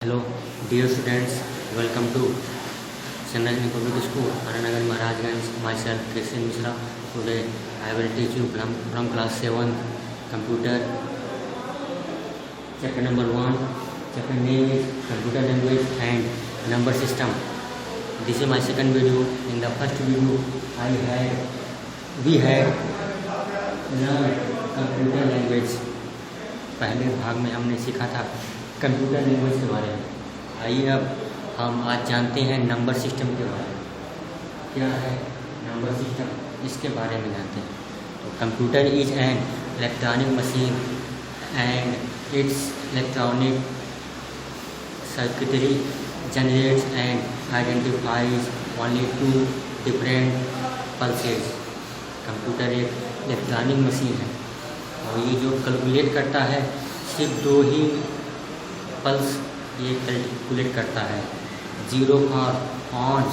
Hello, dear students. Welcome to Sanrajini Public School, Ananagar Maharajganj. Myself, Christian Mishra. Today, I will teach you from class 7 computer. Chapter number 1. Chapter name is Computer Language and Number System. This is my second video. In the first video, we had learned computer language. पहले भाग में हमने सीखा था computer language के बारे में। आइए अब हम आज जानते हैं नंबर सिस्टम के बारे में। क्या है नंबर सिस्टम, इसके बारे में जानते हैं। तो computer is an electronic machine and its electronic circuitry generates and identifies only two different pulses. Computer एक इलेक्ट्रॉनिक मशीन है और ये जो कैलकुलेट करता है सिर्फ दो ही पल्स ये कैलकुलेट करता है, 0 for on,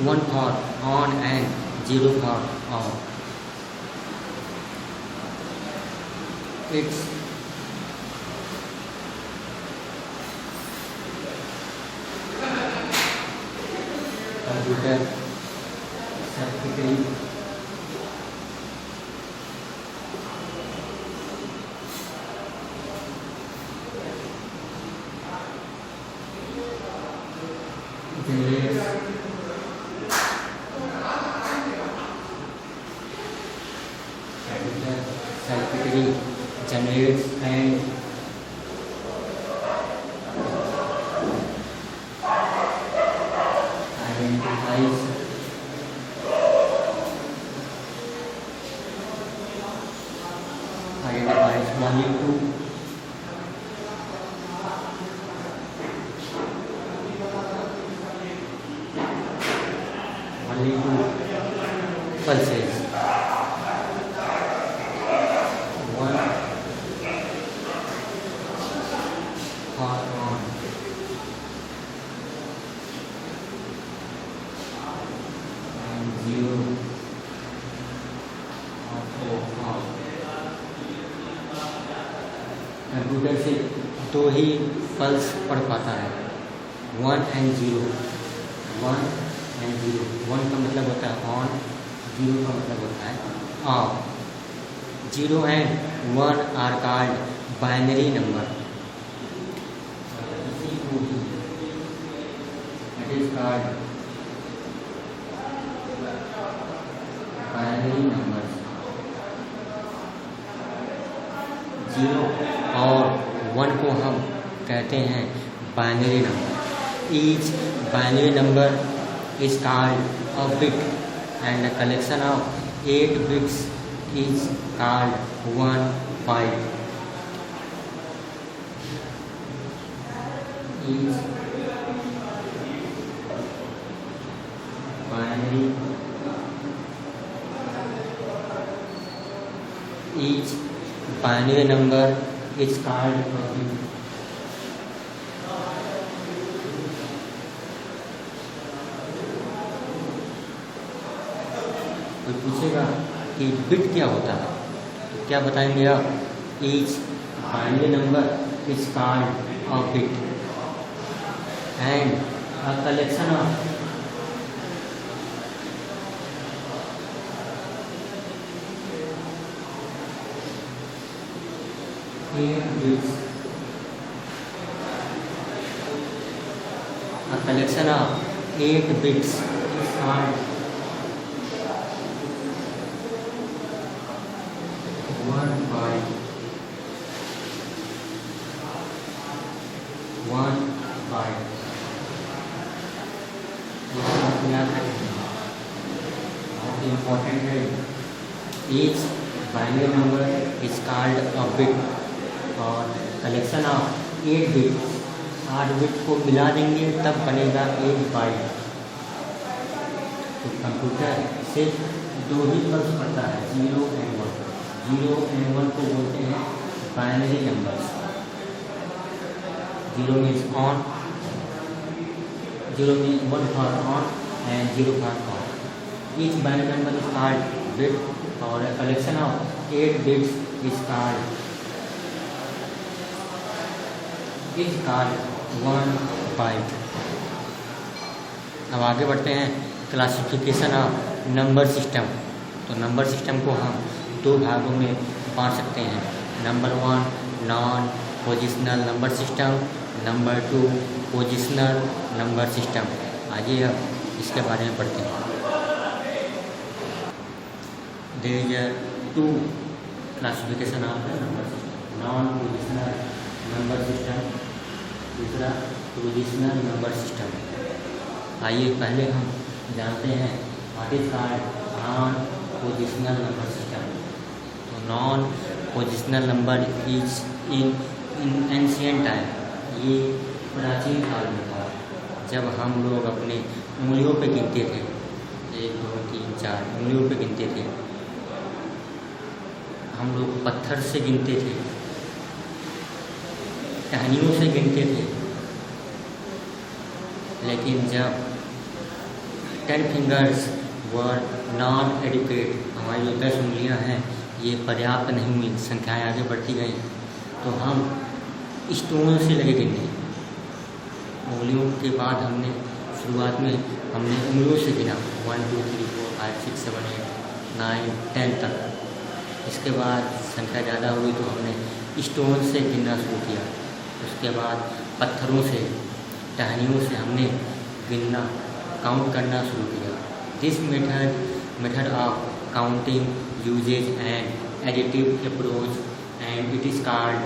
1 for on and 0 for of. It's computer circuitry circuitry generates and identifies only two pulses, one for on and 0 for off। Computer से दो ही पल्स पढ़ पाता है, 1 and 0। 1 and 0, 1 का मतलब होता है ऑन, 0 का मतलब होता है off. 0 and 1 are called binary number. इसी को ही it is called binary number. 0 और 1 को हम कहते हैं binary number. Each binary number is called a bit and a collection of 8 bits is called 1 byte. Each binary number is called a bit. कोई पूछेगा कि बिट क्या होता है, तो क्या बताएंगे आप? Each binary number is called a bit and a collection of bits, a collection of 8 bits is called 1 byte। 1 byte याद रखें, बहुत इम्पोर्टेंट है। Each binary number is called a bit और कलेक्शन ऑफ 8 बिट, 8 बिट को मिला देंगे तब बनेगा 1 बाइट। तो कंप्यूटर सिर्फ दो ही पल्स पढ़ता है, 0 and 1। 0 and 1 को बोलते हैं binary numbers. 0 means on, 0 means 1 for on and 0 for off। Each binary number is called bit और a collection of 8 bits is called is called 1 byte. अब आगे बढ़ते हैं क्लासिफिकेशन ऑफ नंबर सिस्टम। तो number system को हम दो भागों में बांट सकते हैं। Number 1 non positional number system, number 2 positional number system. आइए अब इसके बारे में पढ़ते हैं। There is 2 classification of number system, non positional number system, दूसरा पोजिशनल नंबर सिस्टम। आइए पहले हम जानते हैं what is called non positional number system. तो non positional number is in ancient time, ये प्राचीन काल में था, जब हम लोग अपने उंगलियों पे गिनते थे, 1 2 3 4 उंगलियों पे गिनते थे। हम लोग पत्थर से गिनते थे, टहनियों से गिनते थे। लेकिन जब 10 फिंगर्स वर नॉन एडिक्वेट, हमारी जो 10 उंगलियां हैं ये पर्याप्त नहीं हुई, संख्याएँ आगे बढ़ती गई, तो हम स्टोन से लगे गिनने। उंगलियों के बाद हमने शुरुआत में उंगलियों से गिना 1 2 3 4 5 6 7 8 9 10 तक। इसके बाद संख्या ज़्यादा हुई तो हमने स्टोन से गिनना शुरू किया। उसके बाद पत्थरों से, टहनियों से हमने गिनना, काउंट करना शुरू किया। This method of counting uses and additive approach and it is called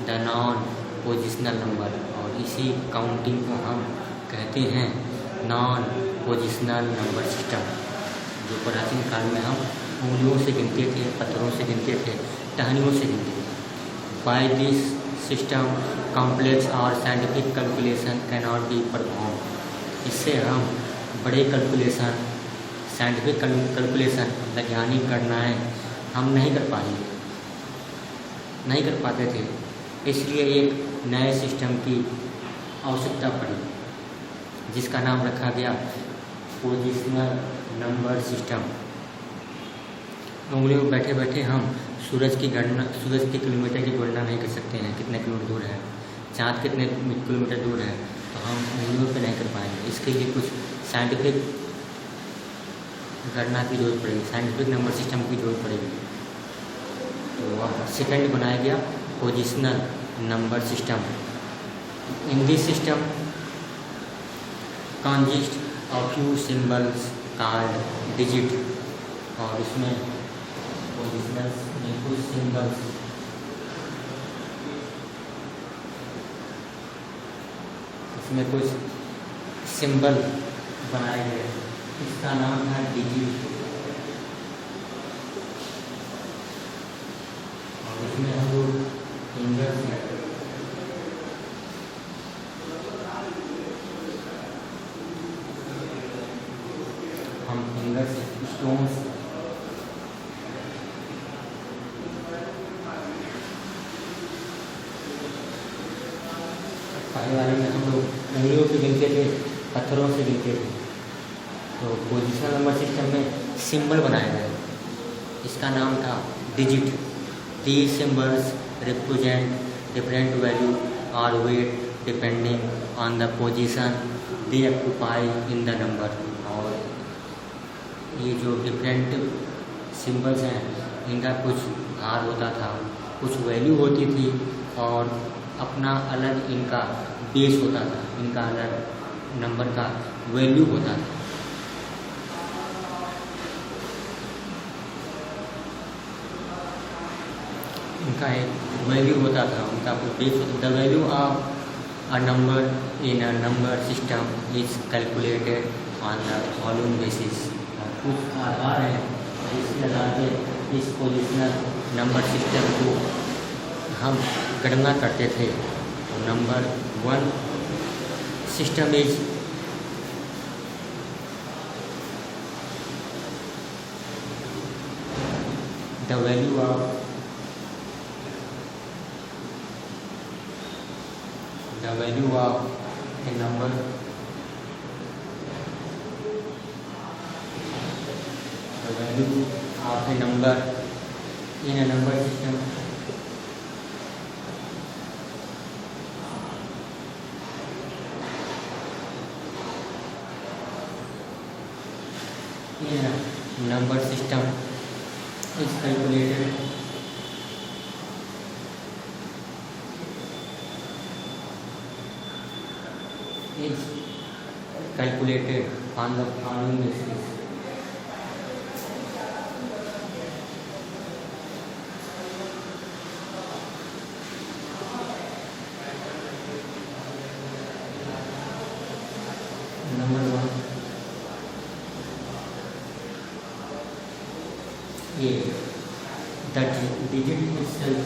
the non positional number. और इसी काउंटिंग को हम कहते हैं नॉन पोजिशनल नंबर सिस्टम, जो प्राचीन काल में हम उंगलियों से गिनते थे, पत्थरों से गिनते थे, टहनियों से गिनते थे। बाय दिस सिस्टम कॉम्प्लेक्स और scientific calculation cannot be perform. इससे हम बड़े कैलकुलेशन, साइंटिफिक कैलकुलेशन, वैज्ञानिक गणनाएँ हम नहीं कर पाते थे। इसलिए एक नए सिस्टम की आवश्यकता पड़ी, जिसका नाम रखा गया पोजिशनल नंबर सिस्टम। उंगलियों में बैठे बैठे हम सूरज के किलोमीटर की गणना नहीं कर सकते हैं, कितने किलोमीटर दूर है, चाँद कितने किलोमीटर दूर है, तो हम उंगलियों पे नहीं कर पाएंगे। इसके लिए कुछ साइंटिफिक गणना की जरूरत पड़ेगी, साइंटिफिक नंबर सिस्टम की जरूरत पड़ेगी। तो वह सेकंड बनाया गया positional number system. In this system consist of few symbols called digit. और इसमें पोजिशनल में कुछ सिंबल्स, इसमें कुछ सिंबल बनाए गए। इसका नाम था डिजिट। और इसमें हम लोग फिंगर्स हैं, हम फिंगर्स, स्टोन्स, पहले वाले में हम लोग उंगलियों से गिनते थे, पत्थरों से गिनते थे। तो पोजिशनल नंबर सिस्टम में सिंबल बनाया गया, इसका नाम था digit. These symbols represent different value or weight depending on the position they occupy in the number। और ये जो डिफरेंट सिंबल्स हैं, इनका कुछ भार होता था, कुछ वैल्यू होती थी, और अपना अलग इनका बेस होता था, इनका अलग नंबर का वैल्यू होता था। उनका एक वैल्यू होता था, उनका कुछ बेस होता था। The value of a number in a number system is calculated on the following basis. कुछ आधार हैं जिसके आधार पर इस पोजिशनल नंबर सिस्टम को हम गणना करते थे। तो number 1 system is the value of a number the value of a number in a number system in a number system is calculated on the following basis. Number 1, A. The digit itself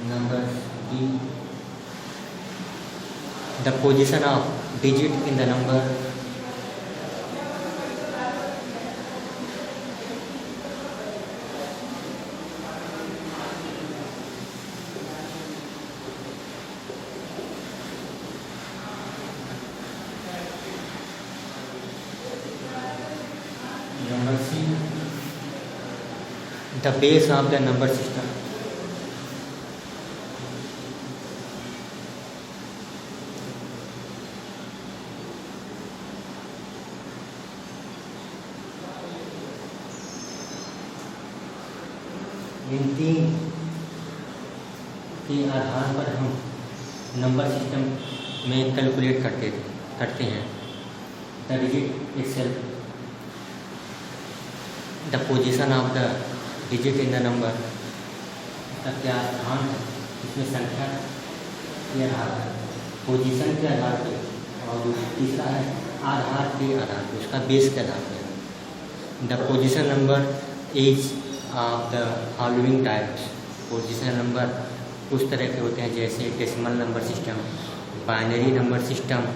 number B. The position of digit in the number. Number C. The base of the number system. इन तीन के आधार पर हम number system में calculate करते हैं the digit itself, the position of the digit in the number, इसका क्या स्थान है इसमें संख्या के आधार पर, पोजीशन के आधार पर, और तीसरा है आधार के आधार पर, उसका बेस के आधार पर। The position number is of the following types. Position number कुछ तरह के होते हैं जैसे decimal number system, binary number system,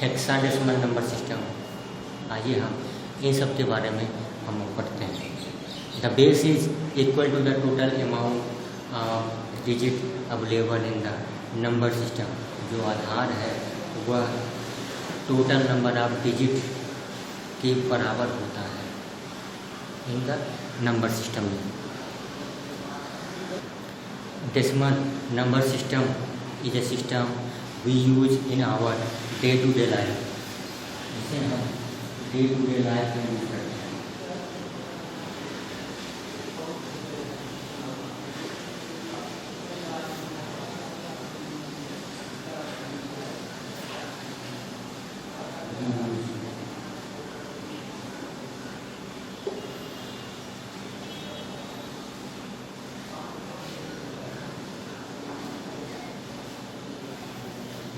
hexadecimal number system. आइए हम इन सब के बारे में हम पढ़ते हैं। The base is equal to the total amount of digit available in the number system. जो आधार है वह टोटल नंबर ऑफ डिजिट के बराबर होता है इन द नंबर सिस्टम में। Decimal number system is a system we use in our day to day life. इसे हम डे टू डे लाइफ में यूज करते हैं।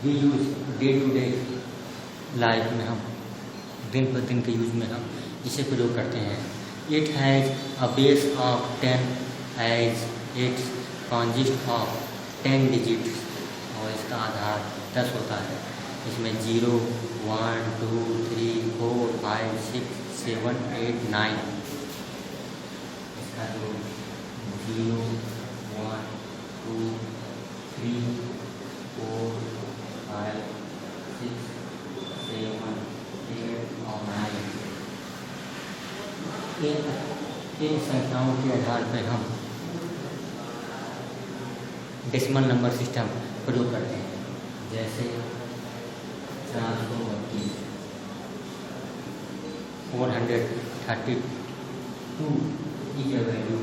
We use day to day life में, हम दिन पर दिन के यूज में हम इसे प्रयोग करते हैं। It has a base of 10 as it consist of 10 digits, और इसका आधार 10 होता है। इसमें 0, 1, 2, 3, 4, 5, 6, 7, 8, 9, इसका जो 0, 1, 2, 3, 4, 5, 6, 7, 8 और 9, इन संख्याओं के आधार पर हम डेसिमल नंबर सिस्टम प्रयोग करते हैं। जैसे 432, 432 इज अ वैल्यू।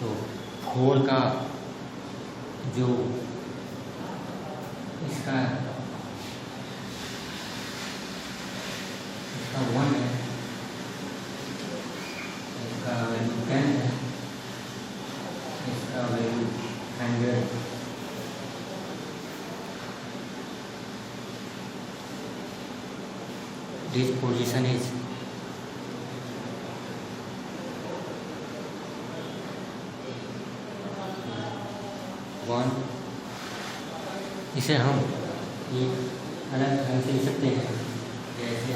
तो 4 का जो इसका 1 है, इसका वैल्यू 10 है, इसका value 100। This position is one. इसे हम एक अलग ढंग से लिख सकते हैं, जैसे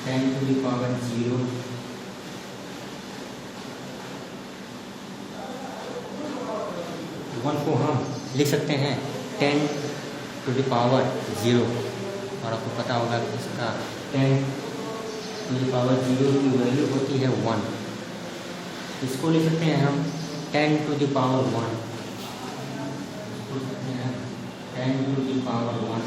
10 to the power 0, 1 को हम लिख सकते हैं 10 to the power 0, और आपको पता होगा कि इसका 10 to the power 0 की वैल्यू होती है 1। इसको लिख सकते हैं हम 10 to the power 1, इसको लिख सकते हैं 10 to the power 1।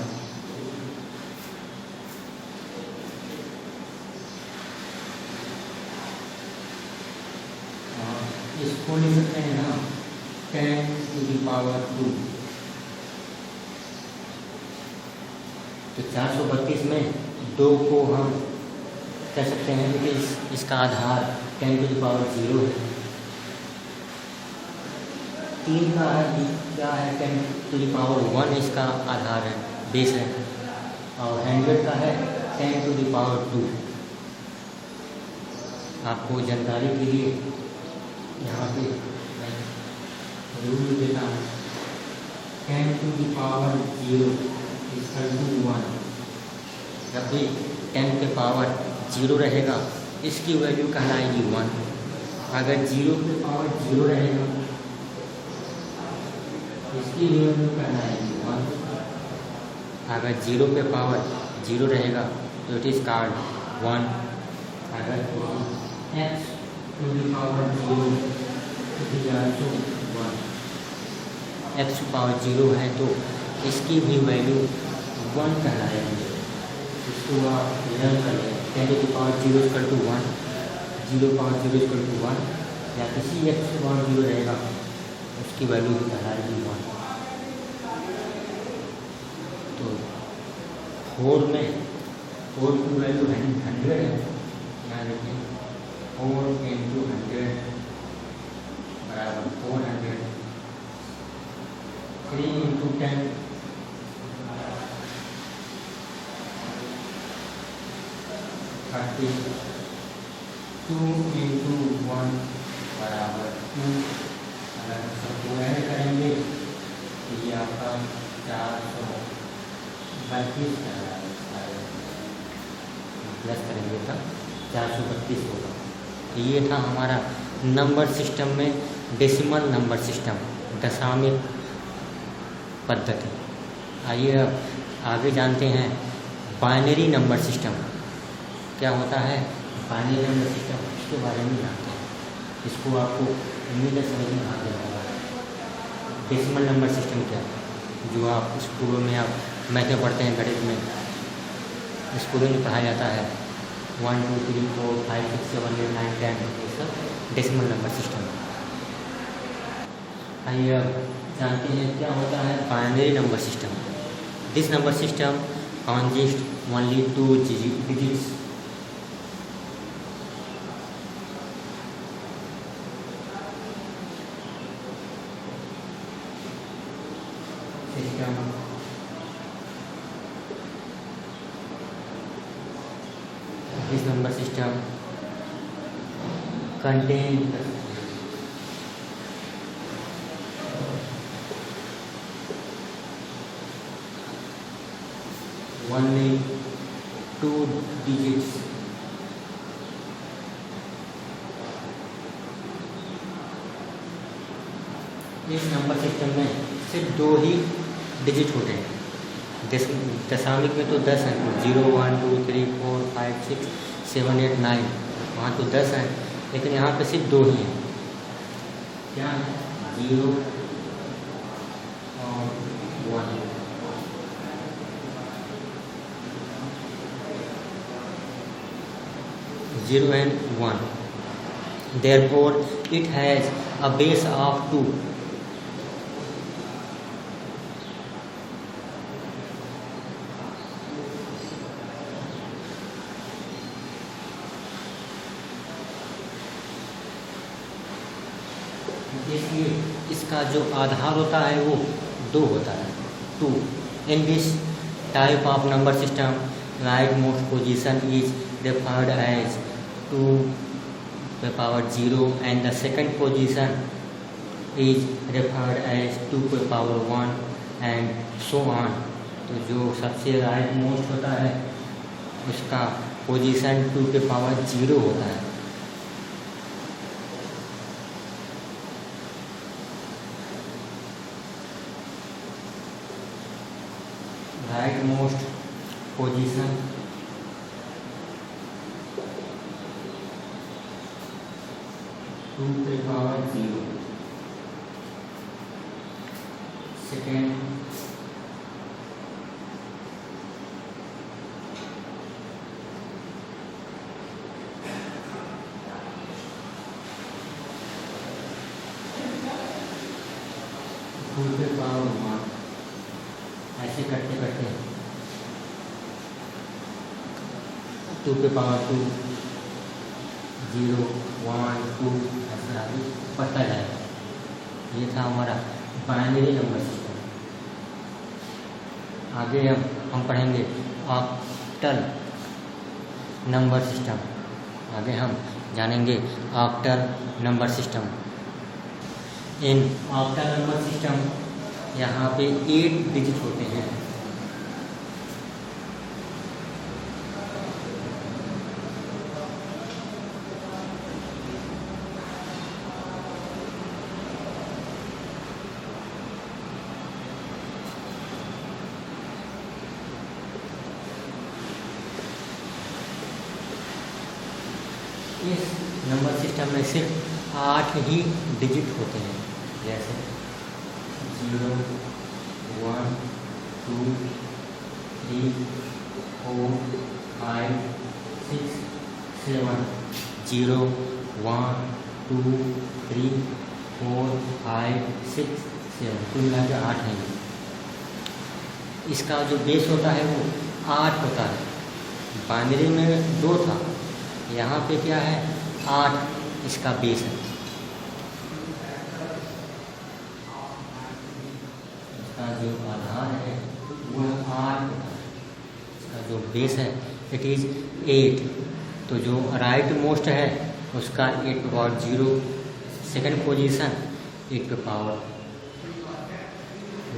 इसको लिख सकते हैं हम 10 to the power 2। तो 432 में 2 को हम कह सकते हैं कि इसका आधार 10 to the power 0 है। 3 का क्या है 10 to the power 1 इसका आधार है, बेस है। और 100 का है 10 to the power 2। आपको जानकारी के लिए यहाँ पे रूल देता हूँ, 10 to the power 0 equal to 1। जब भी 10 के पावर 0 रहेगा इसकी वैल्यू कहलाएगी 1। अगर 0 के पावर 0 रहेगा इसकी वैल्यू कहलाएगी 1। अगर 0 पे पावर 0 रहेगा तो इट इज कॉल्ड 1। अगर x to the power 0 it is also 1। x power 0 है तो इसकी भी वैल्यू 1 कहलाएगी। इसको आप लर्न कर लें, 10 to the power 0 equal to 1, 0 power 0 equal to 1, या किसी x पावर 0 रहेगा उसकी वैल्यू भी कहलाएगी 1। तो 4 की वैल्यू 100 है, यहाँ देखिए 4 into 100 बराबर 400। 3 into 10 30। 2 into 1 बराबर 2। अगर हम सबको ऐड करेंगे तो ये आपका 432 प्लस करेंगे तब 432 होगा। तो ये था हमारा नंबर सिस्टम में डेसिमल नंबर सिस्टम, दशामिक पद्धति। आइए अब आगे जानते हैं बाइनरी नंबर सिस्टम क्या होता है। बाइनरी नंबर सिस्टम इसके बारे में जानते हैं, इसको आपको उम्मीद है समझ में आ गया होगा। डेसिमल नंबर सिस्टम क्या है, जो आप स्कूलों में आप मैथ में पढ़ते हैं, गणित में स्कूलों में पढ़ाया जाता है। 1 2 3 4 5 6 7 8 9 10 ये सब डेसिमल नंबर सिस्टम। आइए अब जानते हैं क्या होता है binary number system. This number system consists only 2 digits। System this number system contain only 2 digits। इस नंबर सिस्टम में सिर्फ 2 ही डिजिट होते हैं। दशामिक में तो 10 हैं, 0 1 2 3 4 5 6 7 8 9, वहाँ तो 10 हैं, लेकिन यहाँ पे सिर्फ 2 ही हैं। क्या 0 और 1। Zero and 1, therefore it has a base of 2। इसलिए इसका जो आधार होता है वो 2 होता है, 2। In this type of number system right most position is referred as 2 to the power 0 and the second position is referred as 2 to the power 1 and so on। तो जो सबसे राइट मोस्ट होता है उसका पोजीशन 2 के power 0 होता है। Right most position 2 की पावर 0, सेकेंड 2 की पावर 1, ऐसे करते करते 2 की पावर 2, 0, 1, 2 ऐसा आगे बढ़ता जाएगा। ये था हमारा बाइनरी नंबर सिस्टम। आगे हम पढ़ेंगे ऑक्टल नंबर सिस्टम। आगे हम जानेंगे ऑक्टल नंबर सिस्टम। इन ऑक्टल नंबर सिस्टम यहाँ पे 8 डिजिट होते हैं। इस नंबर सिस्टम में सिर्फ 8 ही डिजिट होते हैं, जैसे 0, 1, 2, 3, 4, 5, 6, 7, 0, 1, 2, 3, 4, 5, 6, 7, कुल मिला के 8 हैं। इसका जो बेस होता है वो 8 होता है। बाइनरी में 2 था, यहाँ पे क्या है 8 इसका बेस है। इसका जो आधार है वो 8 होता है, इसका जो बेस है इट इज़ 8। तो जो राइट मोस्ट है उसका 8 की पावर 0, सेकेंड पोजीशन 8 की पावर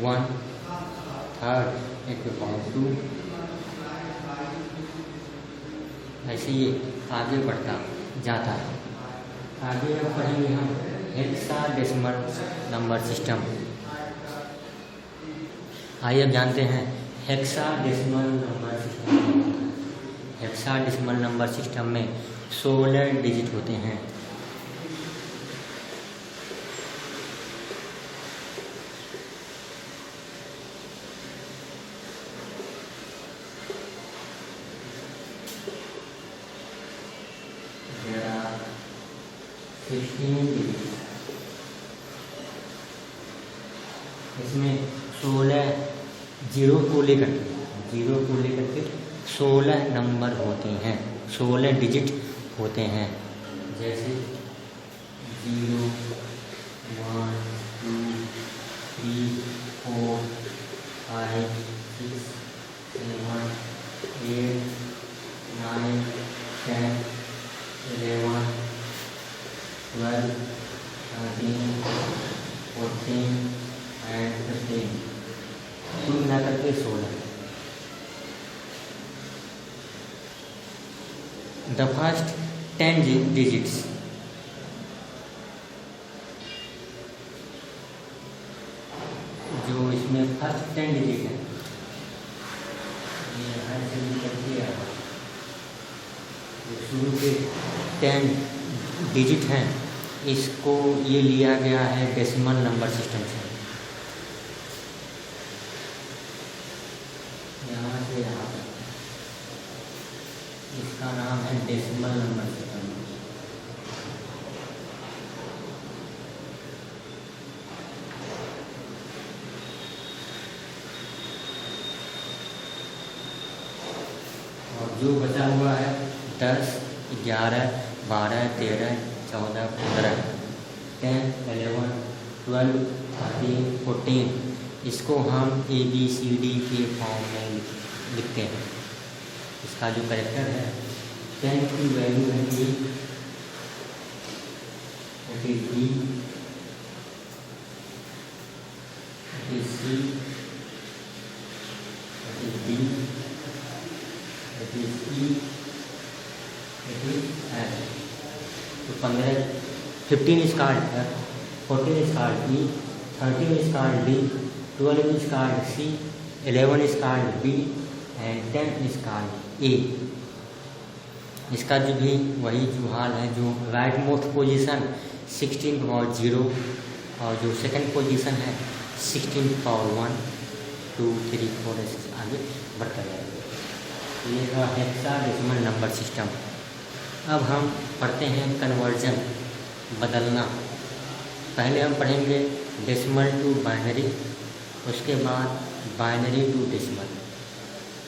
1, थर्ड 8 की पावर 2, ऐसे ये आगे बढ़ता जाता है। आगे अब पढ़ेंगे हम हेक्साडेसिमल नंबर सिस्टम। आइए अब जानते हैं hexadecimal number system. Hexadecimal number system में 16 डिजिट होते हैं। इसमें 16 जीरो को लेकर के 16 नंबर होते हैं, 16 डिजिट होते हैं। जैसे 0, 1, 2, 3, 4, 5, 6, 7, 8, 9, 10, 11, 12, 13, 14 एंड 15, कुल मिलाकर के 16। द फर्स्ट 10 डिजिट्स जो इसमें फर्स्ट 10 डिजिट है, ये यहाँ से निकल के आया, शुरू के 10 डिजिट हैं, इसको ये लिया गया है डेसिमल नंबर सिस्टम से। यहाँ से यहाँ तक इसका नाम है डेसिमल नंबर सिस्टम। और जो बचा हुआ है 10, 11, 12, 13, 14, 15, 10, 11, 12, 13, 14, इसको हम ABCD के फॉर्म में लिखते हैं। इसका जो कैरेक्टर है 10 की वैल्यू है A, that is B, that is C, that is D, that is E, that is F। तो 15 is called F, 14 is called E, 13 is called D, 12 is called C, 11 is called B and 10 is called A। इसका जो भी वही जो हाल है, जो right most position 16 power 0 और जो सेकंड पोजीशन है 16 पावर 1 2 3 4 ऐसे आगे बढ़ता जाएगा। ये था हेक्साडेसिमल नंबर सिस्टम। अब हम पढ़ते हैं कन्वर्जन, बदलना। पहले हम पढ़ेंगे डेसिमल टू बाइनरी, उसके बाद बाइनरी टू डेसिमल।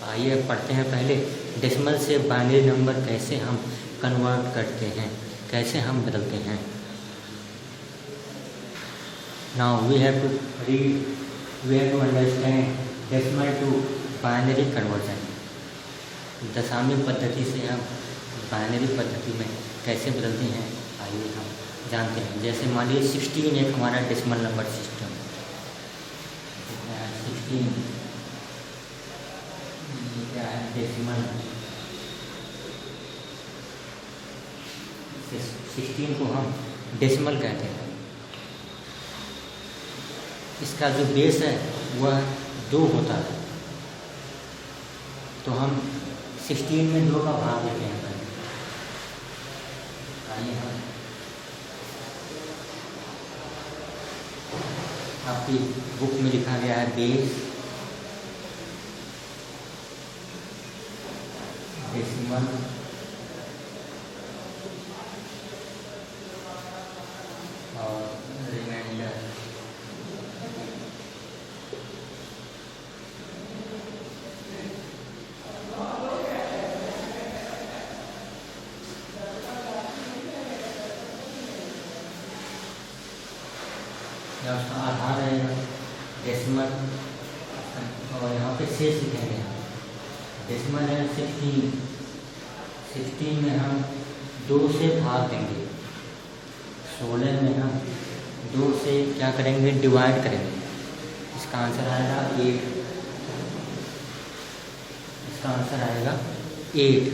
आइए पढ़ते हैं पहले डेसिमल से बाइनरी नंबर कैसे हम कन्वर्ट करते हैं, कैसे हम बदलते हैं। Now we have to read, we have to understand decimal to binary conversion. दशामी पद्धति से हम बाइनरी पद्धति में कैसे बदलते हैं आइए हम जानते हैं। जैसे मान लीजिए 16 एक हमारा डेसिमल नंबर सिस्टम, 16 क्या है डेसिमल। 16 को हम डेसिमल कहते हैं। इसका जो बेस है वह 2 होता है, तो हम 16 में 2 का भाग देते हैं। आइए हम आपकी बुक में लिखा गया है बेस डेसिमल और रिमाइंडर। उसका आधार रहेगा डेसिमल और यहाँ पे शेष लिखेंगे। डेसिमल है 16 में हम 2 से भाग देंगे। 16 में हम 2 से क्या करेंगे, डिवाइड करेंगे। इसका आंसर आएगा 8। इसका आंसर आएगा 8।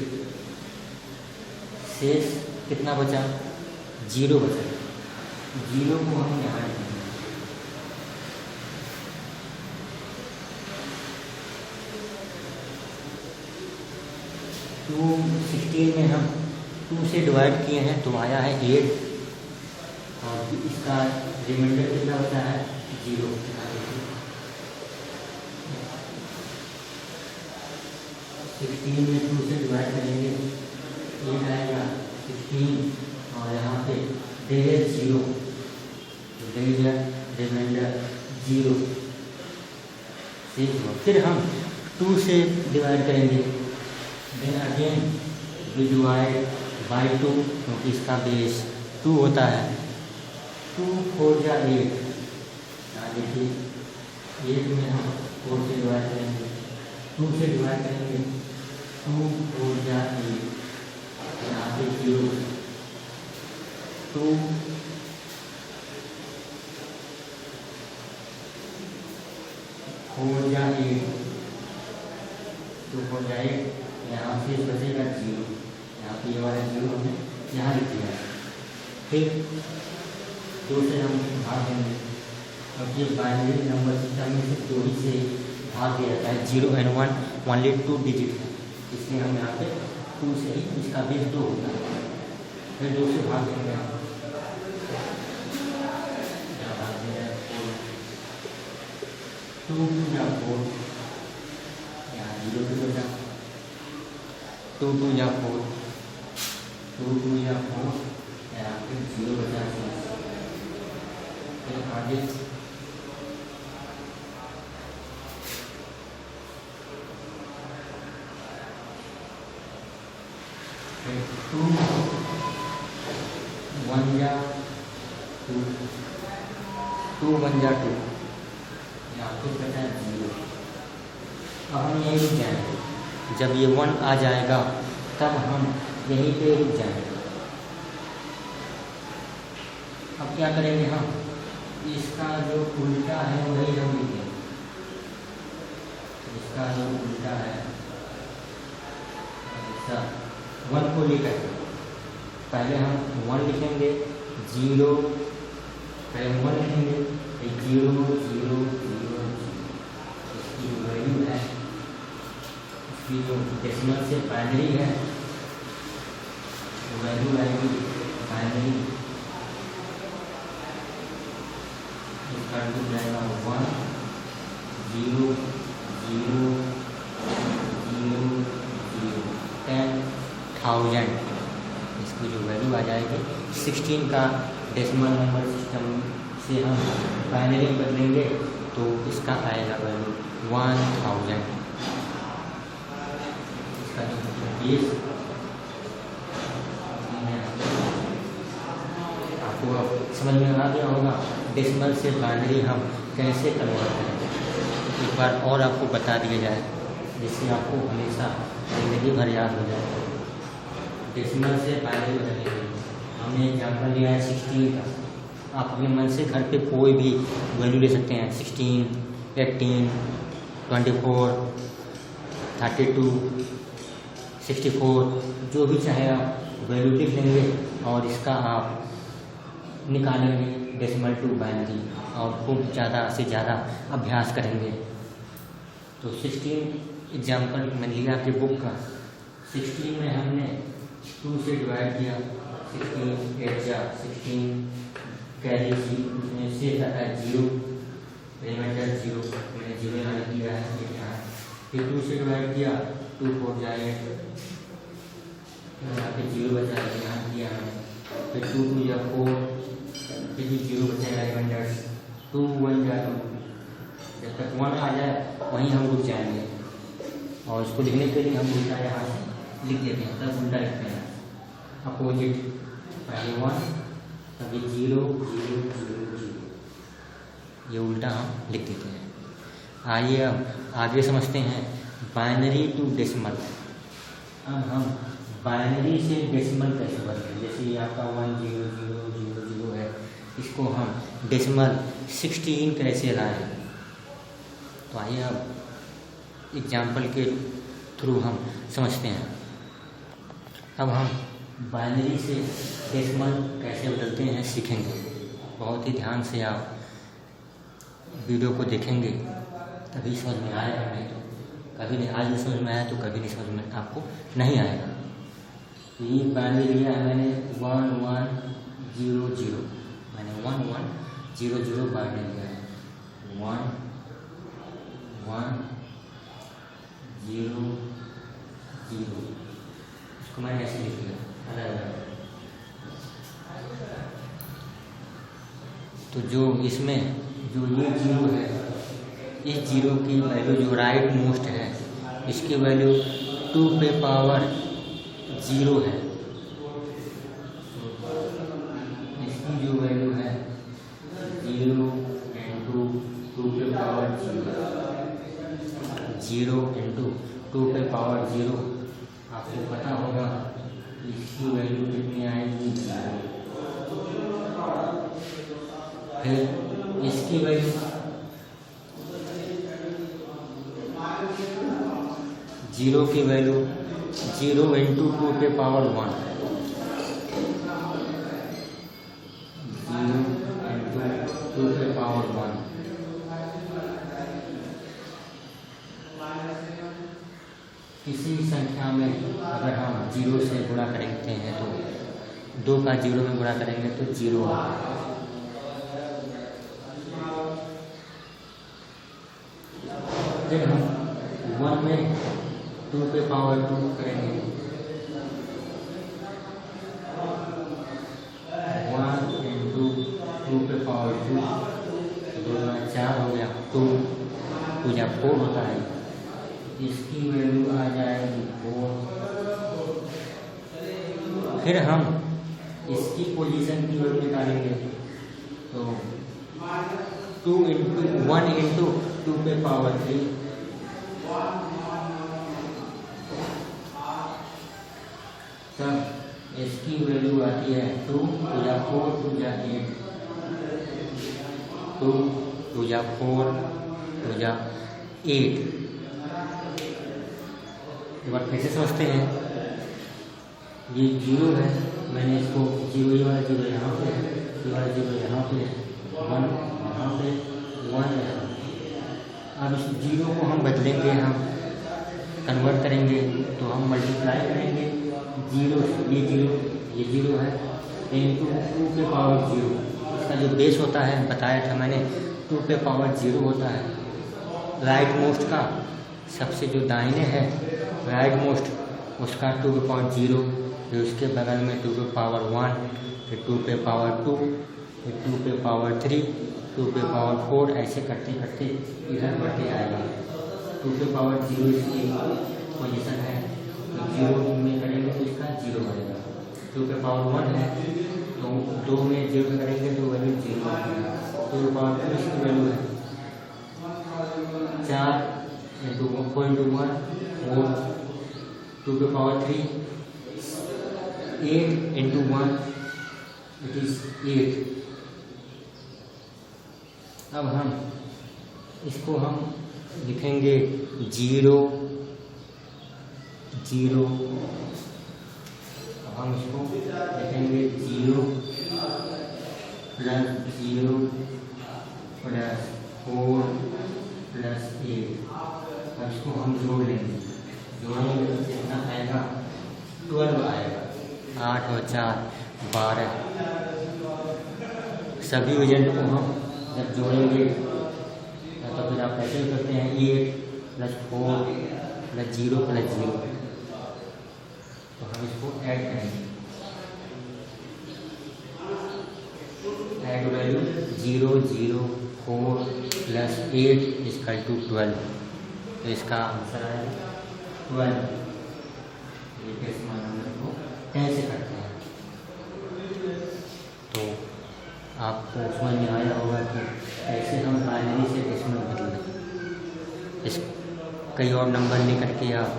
शेष कितना बचा, 0 बचा। 0 को हम यहाँ लिखेंगे। 16 में हम 2 से डिवाइड किए हैं तो आया है 8 और इसका रिमाइंडर कितना बचा है, 0। 16 में 2 से डिवाइड करेंगे 8 आएगा 16 और यहाँ पे दे 0, रिमाइंडर 0। फिर हम 2 से डिवाइड करेंगे। Then again we divide by 2 क्योंकि इसका बेस 2 होता है। 2 4 जा 8। यहाँ देखिए 8 में हम 4 से डिवाइड करेंगे, 2 से डिवाइड करेंगे 2 4 जा 8। यहाँ पे 0 2 4 जा 8 2 4 जा 8। यहाँ से बचेगा 0। यहाँ पे ये वाला 0 है, यहाँ लिख दिया। फिर 2 से हम भाग देंगे क्योंकि बाइनरी नंबर सिस्टम में सिर्फ 2 ही से भाग दिया जाता है। 0 and 1 ओनली 2 डिजिट है, इसलिए हम यहाँ पे 2 से ही, इसका बेस 2 होता है। फिर 2 से भाग देंगे हम, यहाँ भाग देंगे 2 या 4, यहाँ 0 भी बचा। 2 2 या 4, 2 2 या 4, यहाँ पे 0 बचा। फिर आगे 2 1 या 2, 2 1 या 2, यहाँ पे बचा 0। अब हम यहीं रुक जाएंगे। जब ये 1 आ जाएगा तब हम यहीं पे रुक जाएंगे। अब क्या करेंगे हम, इसका जो उल्टा है वही हम लिखेंगे। इसका जो उल्टा है ऐसा 1 को लेकर पहले हम 1 लिखेंगे, 0 पहले 1 लिखेंगे, 0 0 0। इसकी जो वैल्यू है, इसकी जो डेसिमल से बाइनरी है, वैल्यू आएगी बाइनरी इसका रूट जाएगा 1 0 0 0 0 10,000। इसकी जो वैल्यू आ जाएगी 16 का डेसिमल नंबर सिस्टम से हम बाइनरी में बदलेंगे तो इसका आएगा वैल्यू 1000। इसका जो बेस आपको अब समझ में आ गया होगा डेसिमल से बाइनरी हम कैसे कन्वर्ट करेंगे। एक बार और आपको बता दिया जाए जिससे आपको हमेशा जिंदगी भर याद हो जाए। डेसिमल से बाइनरी बदलने के लिए हमने एग्जाम्पल लिया है 16 का। आप अपने मन से घर पे कोई भी वैल्यू ले सकते हैं, 16, 18, 24, 32, 64, जो भी चाहे आप वैल्यू लिख लेंगे और इसका आप निकालेंगे डेसिमल टू बाइनरी और खूब ज़्यादा से ज़्यादा अभ्यास करेंगे। तो 16 एग्जाम्पल मैंने लिया आपके बुक का। 16 में हमने 2 से डिवाइड किया, 16 8 जा 16 कैरी उसमें से आता है 0, रिमाइंडर 0, मैंने 0 यहाँ लिख लिया है यहाँ। फिर 2 से डिवाइड किया 2 4 जाए, यहाँ पे 0 बचा है यहाँ किया है। फिर 2 2 या 4, फिर भी 0 बचेगा रिमाइंडर 2 1 जा 2। जब तक 1 आ जाए वहीं हम रुक जाएंगे और इसको लिखने के लिए हम उल्टा यहाँ से लिख देते हैं, तब उल्टा लिखते हैं अपोजिट, पहले 1 कभी 0 0 0 0, ये उल्टा हम लिख देते हैं। आइए अब आगे समझते हैं बाइनरी टू डेसिमल। अब हम बाइनरी से डेसिमल कैसे बदलें। जैसे ये आपका 1 0 0 0 0 है, इसको हम डेसिमल 16 कैसे लाएं। तो आइए अब एग्जाम्पल के थ्रू हम समझते हैं। अब हम बाइनरी से डेसिमल कैसे बदलते हैं सीखेंगे। बहुत ही ध्यान से आप वीडियो को देखेंगे तभी समझ में आएगा, नहीं तो कभी नहीं। आज नहीं समझ में आया तो कभी नहीं समझ में आपको नहीं आएगा। तो ये बाइनरी लिया है मैंने 1 1 0 0, मैंने 1 1 0 0 बाइनरी लिया है 1 1 0 0, इसको मैंने ऐसे लिख दिया अलग अलग। तो जो इसमें जो ये 0 है, इस 0 की वैल्यू जो राइट मोस्ट है इसकी वैल्यू 2 पे पावर 0 है। इसकी जो वैल्यू है 0 इंटू 2 पे पावर 0 इंटू 2 पे पावर 0, आपको पता होगा इसकी वैल्यू कितनी आएगी 0। फिर इसकी वैल्यू 0 की वैल्यू 0 इंटू 2 पे पावर 1, 0 इंटू 2 पे पावर 1। किसी संख्या में अगर हम 0 से गुणा करते हैं तो 2 का 0 में गुणा करेंगे तो 0 होगा। जब हम 1 में 2 पे पावर 2 करेंगे 1 इंटू 2 पे पावर 2, 2 में 4 हो गया, 2 या 4 होता है। इसकी वैल्यू आ जाएगी 4। फिर हम इसकी पोजीशन की वैल्यू निकालेंगे तो 2 इंटू 1 इंटू 2 पे पावर 3, तब इसकी वैल्यू आती है 2 या 4 2 या 8, 2 या 4 2 या 8। एक बार कैसे समझते हैं। ये 0 है, मैंने इसको 0 ये वाला 0 यहाँ पे है, ये वाला 0 यहाँ पे है, 1 यहाँ पे 1 यहाँ। अब इस 0 को हम बदलेंगे, हम कन्वर्ट करेंगे तो हम मल्टीप्लाई करेंगे 0, ये 0 है इंटू 2 पे पावर 0। इसका जो बेस होता है बताया था मैंने 2 पे पावर 0 होता है। राइट मोस्ट का सबसे जो दाहिने है राइट मोस्ट उसका 2 पे पावर 0, फिर उसके बगल में 2 पे पावर 1, फिर 2 पे पावर 2, फिर 2 पे पावर 3, 2 पे पावर 4, ऐसे करते करते इधर बढ़ते आएगा। 2 पे पावर 0 इसकी पोजीशन है, तो 0 में करेंगे तो इसका 0 बनेगा। 2 पे पावर 1 है तो 2 में 0 करेंगे तो वैल्यू 0 बनेगा। 2 पे पावर 2 इसकी वैल्यू है 4 इंटू 1 4, 2 पे पावर 3 8 इंटू 1 इट इज 8। अब हम इसको हम लिखेंगे 0 0, हम इसको लिखेंगे 0 प्लस 0 प्लस 4 प्लस 8। अब इसको हम जोड़ लेंगे, जोड़ेंगे तो कितना आएगा 12 आएगा। 8 और 4 12। सभी एजेंट को हम जब जोड़ेंगे तो फिर आप ऐसे करते हैं 8 प्लस 4 प्लस 0 प्लस 0, तो हम इसको ऐड करेंगे। Add value 0 0 4 plus 8 equal to 12, तो इसका आंसर आएगा 12। ये डेसिमल नंबर को कैसे करते हैं, तो आपको समझ में आया होगा कि ऐसे हम बाइनरी से डेसिमल बदलें। इस कई और नंबर लेकर के आप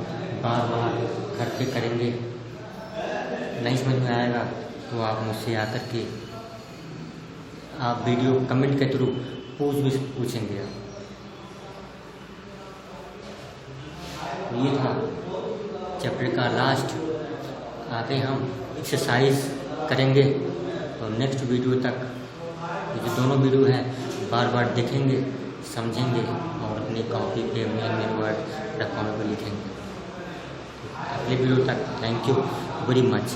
बार बार घर पे करेंगे, नहीं समझ में आएगा तो आप मुझसे आकर के आप वीडियो कमेंट के थ्रू पूछेंगे आप। ये था चैप्टर का लास्ट। आगे हम एक्सरसाइज करेंगे, तो नेक्स्ट वीडियो तक ये जो दोनों वीडियो हैं बार बार देखेंगे, समझेंगे और अपनी कॉपी पे मेन वर्ड रखवाने पर लिखेंगे। अगले वीडियो तक थैंक यू वेरी मच।